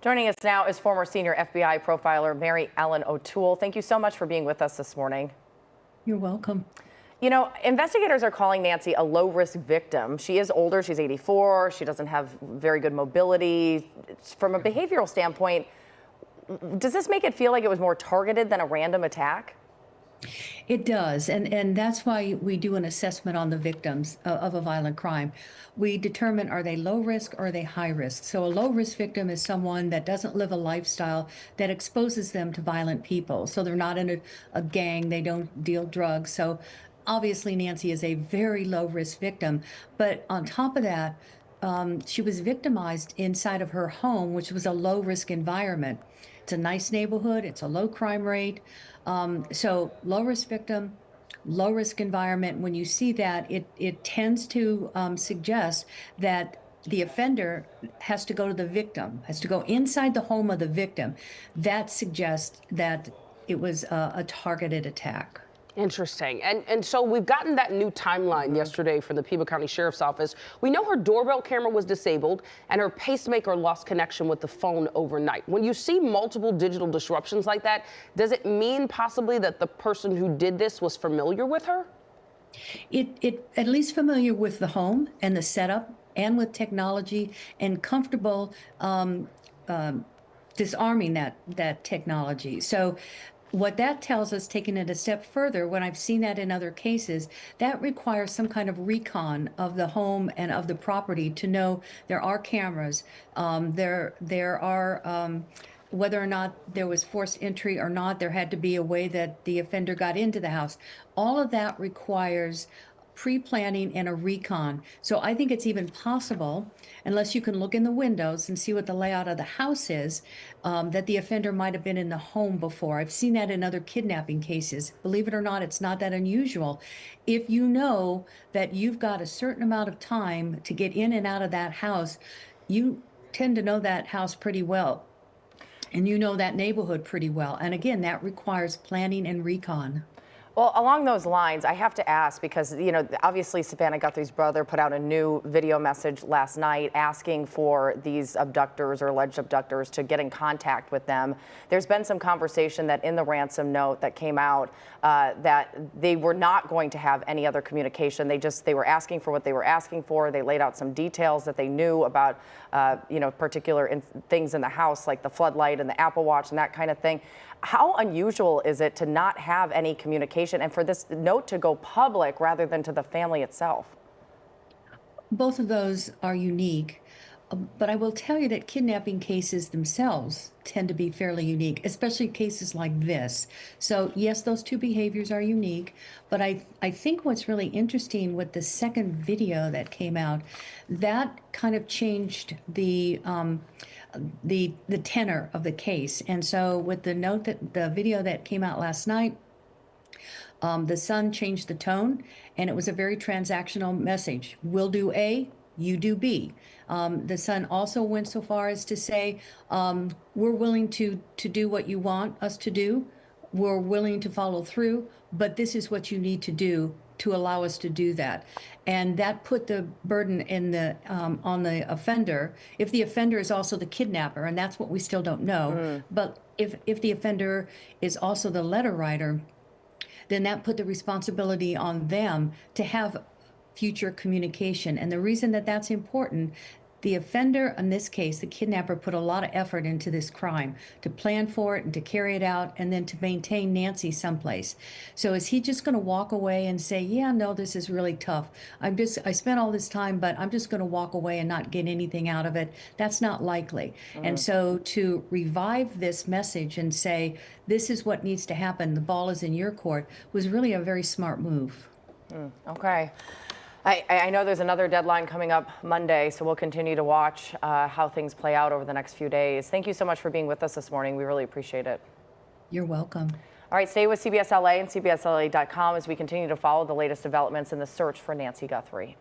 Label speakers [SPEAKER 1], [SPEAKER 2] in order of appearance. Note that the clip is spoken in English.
[SPEAKER 1] Joining us now is former senior FBI profiler Mary Ellen O Toole. Thank you so much for being with us this morning.
[SPEAKER 2] You're welcome.
[SPEAKER 1] You know, investigators are calling Nancy a low-risk victim. She is older, she's 84, she doesn't have very good mobility. From a behavioral standpoint, does this make it feel like it was more targeted than a random attack?
[SPEAKER 2] It does, and that's why we do an assessment on the victims of a violent crime. We determine, are they low risk or are they high risk? So a low risk victim is someone that doesn't live a lifestyle that exposes them to violent people. So they're not in a gang, they don't deal drugs. So obviously Nancy is a very low risk victim. But on top of that, she was victimized inside of her home, which was a low risk environment. It's a nice neighborhood, it's a low crime rate. So low risk victim, low risk environment. When you see that, it tends to suggest that the offender has to go to the victim, has to go inside the home of the victim. That suggests that it was a targeted attack.
[SPEAKER 3] Interesting. And so we've gotten that new timeline yesterday from the Peebo County Sheriff's Office. We know her doorbell camera was disabled and her pacemaker lost connection with the phone overnight. When you see multiple digital disruptions like that, does it mean possibly that the person who did this was familiar with her?
[SPEAKER 2] It at least familiar with the home and the setup and with technology and comfortable disarming that technology. So what that tells us, taking it a step further, when I've seen that in other cases, that requires some kind of recon of the home and of the property to know there are cameras, there are, whether or not there was forced entry or not, there had to be a way that the offender got into the house. All of that requires pre-planning and a recon. So I think it's even possible, unless you can look in the windows and see what the layout of the house is, that the offender might have been in the home before. I've seen that in other kidnapping cases. Believe it or not, it's not that unusual. If you know that you've got a certain amount of time to get in and out of that house, you tend to know that house pretty well. And you know that neighborhood pretty well. And again, that requires planning and recon.
[SPEAKER 1] Well, along those lines, I have to ask because, you know, obviously Savannah Guthrie's brother put out a new video message last night asking for these abductors or alleged abductors to get in contact with them. There's been some conversation that in the ransom note that came out that they were not going to have any other communication. They were asking for what they were asking for. They laid out some details that they knew about, you know, particular things in the house like the floodlight and the Apple Watch and that kind of thing. How unusual is it to not have any communication and for this note to go public rather than to the family itself?
[SPEAKER 2] Both of those are unique, but I will tell you that kidnapping cases themselves tend to be fairly unique, especially cases like this. So yes, those two behaviors are unique, but I think what's really interesting with the second video that came out, that kind of changed the tenor of the case. And so with the video that came out last night, the son changed the tone, and it was a very transactional message. We'll do A, you do B. The son also went so far as to say, we're willing to do what you want us to do. We're willing to follow through, but this is what you need to do to allow us to do that. And that put the burden on the offender, if the offender is also the kidnapper, and that's what we still don't know. But if the offender is also the letter writer, then that put the responsibility on them to have future communication. And the reason that that's important, the offender, in this case, the kidnapper, put a lot of effort into this crime to plan for it and to carry it out and then to maintain Nancy someplace. So is he just going to walk away and say, yeah, no, this is really tough. I spent all this time, but I'm just going to walk away and not get anything out of it? That's not likely. And so to revive this message and say, this is what needs to happen, the ball is in your court, was really a very smart move.
[SPEAKER 1] Okay. I know there's another deadline coming up Monday, so we'll continue to watch how things play out over the next few days. Thank you so much for being with us this morning. We really appreciate it.
[SPEAKER 2] You're welcome.
[SPEAKER 1] All right, stay with CBS LA and CBSLA.com as we continue to follow the latest developments in the search for Nancy Guthrie.